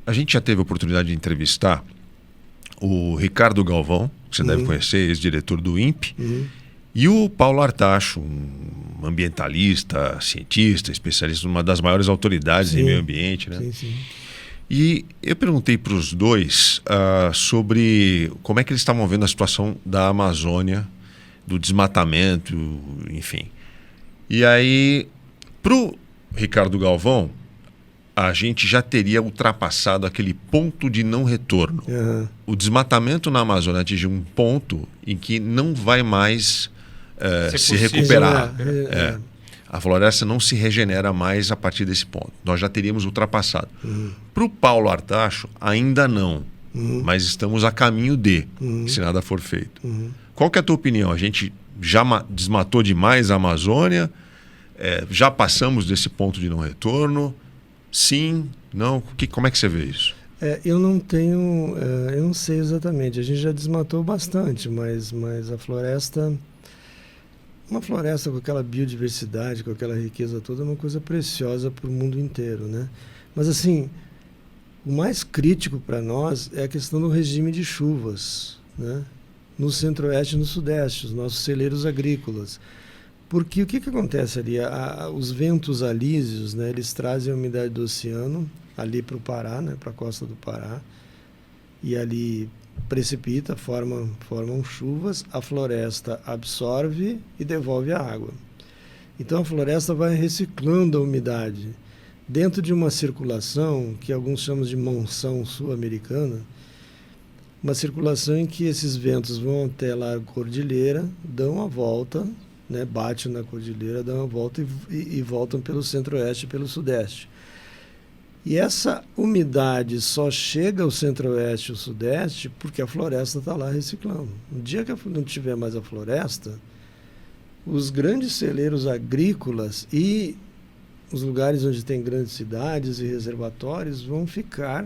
a gente já teve a oportunidade de entrevistar o Ricardo Galvão, que você deve conhecer, ex-diretor do INPE, e o Paulo Artacho, um ambientalista, cientista, especialista, uma das maiores autoridades em meio ambiente, né? Sim. E eu perguntei para os dois sobre como é que eles estavam vendo a situação da Amazônia, do desmatamento, enfim. E aí, para o Ricardo Galvão, a gente já teria ultrapassado aquele ponto de não retorno. O desmatamento na Amazônia atingiu um ponto em que não vai mais se recuperar. A floresta não se regenera mais a partir desse ponto. Nós já teríamos ultrapassado. Para o Paulo Artacho, ainda não. Mas estamos a caminho de, se nada for feito. Qual que é a tua opinião? A gente já desmatou demais a Amazônia? Já passamos desse ponto de não retorno? Sim? Não? Como é que você vê isso? Eu não sei exatamente. A gente já desmatou bastante, mas a floresta... Uma floresta com aquela biodiversidade, com aquela riqueza toda, é uma coisa preciosa para o mundo inteiro, né? Mas, assim, o mais crítico para nós é a questão do regime de chuvas, né? No centro-oeste e no sudeste, os nossos celeiros agrícolas. Porque o que acontece ali? Os ventos alísios, né, eles trazem a umidade do oceano ali para o Pará, né, para a costa do Pará, e ali precipita, formam chuvas, a floresta absorve e devolve a água. Então a floresta vai reciclando a umidade dentro de uma circulação que alguns chamam de monção sul-americana, uma circulação em que esses ventos vão até lá a cordilheira, dão a volta, né, batem na cordilheira, dão a volta e voltam pelo centro-oeste e pelo sudeste. E essa umidade só chega ao centro-oeste e ao sudeste porque a floresta está lá reciclando. No dia que não tiver mais a floresta, os grandes celeiros agrícolas e os lugares onde tem grandes cidades e reservatórios vão ficar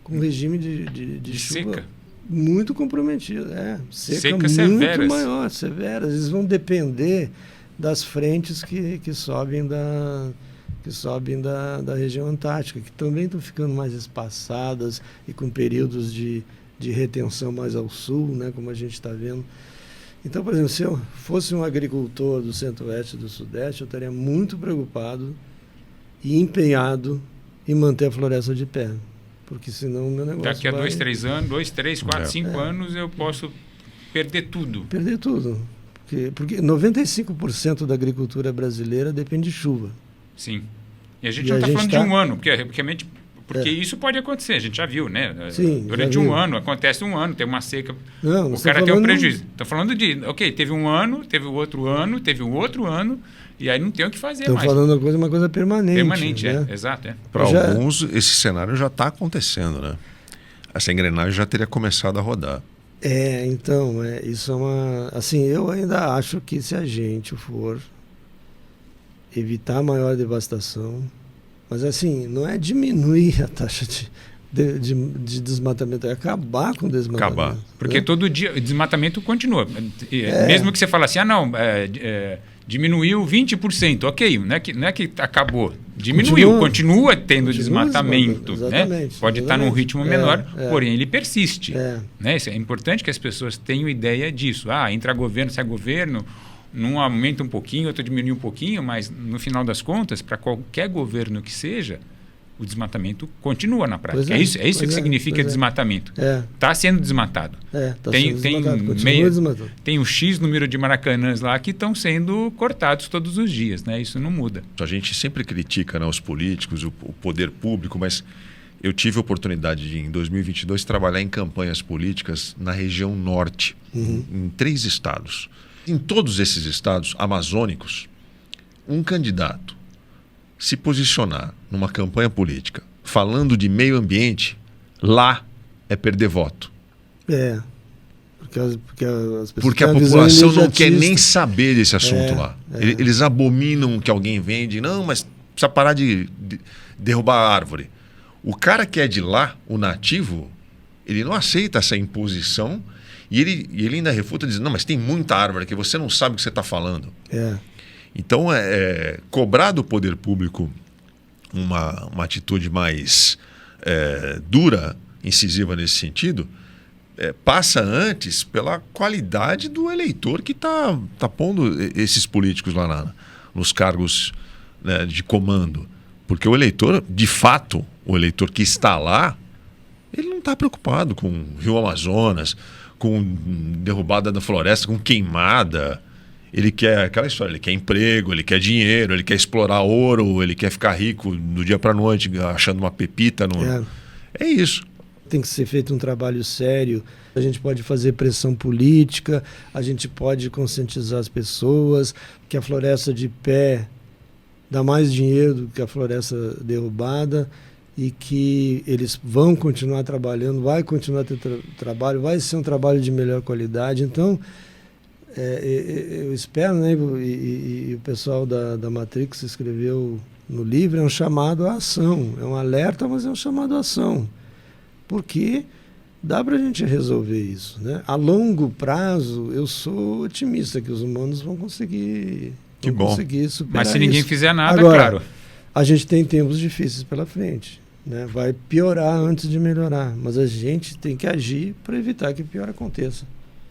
com um regime de chuva seca muito comprometido. Seca muito severas. Maior, severas. Eles vão depender das frentes que sobem da região antártica, que também estão ficando mais espaçadas e com períodos de retenção mais ao sul, né, como a gente está vendo. Então, por exemplo, se eu fosse um agricultor do centro-oeste e do sudeste, eu estaria muito preocupado e empenhado em manter a floresta de pé, porque senão o meu negócio daqui a 2, 3 anos, 2, 3, 4, 5 anos, eu posso perder tudo. Perder tudo. Porque 95% da agricultura brasileira depende de chuva. Sim. E a gente não está falando de um ano, porque isso pode acontecer, a gente já viu, né? Sim, durante um ano, acontece um ano, tem uma seca, o cara tem um prejuízo. Estou falando teve um ano, teve o outro ano, teve o outro ano, e aí não tem o que fazer mais. Estão falando uma coisa permanente. Permanente, né? Exato. Para alguns, esse cenário já está acontecendo, né? Essa engrenagem já teria começado a rodar. Então, isso é uma... Assim, eu ainda acho que se a gente for evitar maior devastação, mas assim, não é diminuir a taxa de desmatamento, é acabar com o desmatamento. Acabar. Porque todo dia o desmatamento continua. Mesmo que você fale assim, diminuiu 20%, ok, não é que acabou, diminuiu, continua tendo desmatamento. Né? Pode estar num ritmo menor, porém ele persiste. Né? Isso é importante que as pessoas tenham ideia disso. Entra governo, sai governo, não aumenta um pouquinho, outro diminui um pouquinho, mas no final das contas, para qualquer governo que seja, o desmatamento continua na prática. É isso que significa desmatamento. Está sendo desmatado. Tem um X número de maracanãs lá que estão sendo cortados todos os dias. Né? Isso não muda. A gente sempre critica, né, os políticos, o poder público, mas eu tive a oportunidade de, em 2022, trabalhar em campanhas políticas na região norte, em 3 estados. Em todos esses estados amazônicos, um candidato se posicionar numa campanha política falando de meio ambiente, lá é perder voto. Porque a população não quer nem saber desse assunto lá. Eles abominam que alguém vende. Não, mas precisa parar de derrubar a árvore. O cara que é de lá, o nativo, ele não aceita essa imposição e ele ainda refuta dizendo, não, mas tem muita árvore aqui, você não sabe o que você está falando. Então, cobrar do poder público uma atitude mais dura, incisiva nesse sentido, passa antes pela qualidade do eleitor que está pondo esses políticos lá nos cargos, né, de comando. Porque o eleitor, de fato, o eleitor que está lá, ele não está preocupado com o Rio Amazonas, com derrubada da floresta, com queimada. Ele quer aquela história, ele quer emprego, ele quer dinheiro, ele quer explorar ouro, ele quer ficar rico do dia para a noite, achando uma pepita. É isso. Tem que ser feito um trabalho sério. A gente pode fazer pressão política, a gente pode conscientizar as pessoas que a floresta de pé dá mais dinheiro do que a floresta derrubada e que eles vão continuar trabalhando, vai continuar a ter trabalho, vai ser um trabalho de melhor qualidade. Então, eu espero, né, e o pessoal da Matrix escreveu no livro, é um chamado à ação, é um alerta, mas é um chamado à ação. Porque dá para a gente resolver isso, né? A longo prazo, eu sou otimista que os humanos vão conseguir, conseguir superar. Mas se ninguém fizer nada, agora, claro. A gente tem tempos difíceis pela frente, né? Vai piorar antes de melhorar, mas a gente tem que agir para evitar que o pior aconteça.